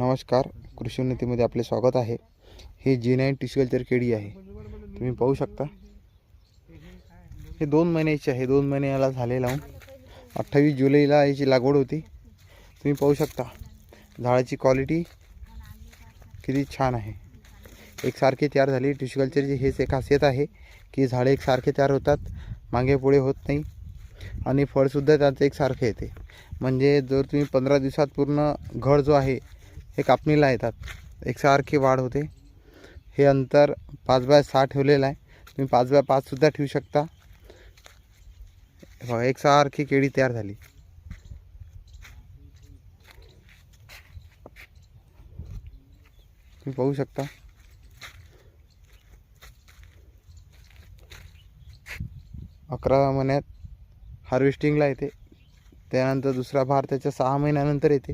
नमस्कार, कृषी उन्नतीमध्ये आपले स्वागत आहे। हे G9 टिश्यू कल्चर केळी आहे, तुम्ही पाहू शकता। हे 2 महिन्याचे आहे, 2 महिने याला झाले लावून। 28 जुलैला याची लागवड होती। तुम्ही पाहू शकता झाडाची क्वालिटी किती छान आहे, एकसारखे तयार झाली। टिश्यू कल्चरची हेच एक खासियत आहे की झाडे एकसारखे तयार होतात, मागे पुढे होत नाही आणि फळसुद्धा त्याचं एकसारखे येते। म्हणजे जर तुम्ही 15 दिवसात पूर्ण घड जो आहे हे कापणीला येतात, एकसारखी वाढ होते। हे अंतर 5x6 ठेवलेलं आहे, तुम्ही 5x5 सुद्धा ठेवू शकता। बघा एकसारखी केळी तयार झाली। तुम्ही पाहू शकता। 11 महिन्यात हार्वेस्टिंगला येते, त्यानंतर दुसरा भार त्याच्या 6 महिन्यानंतर येते।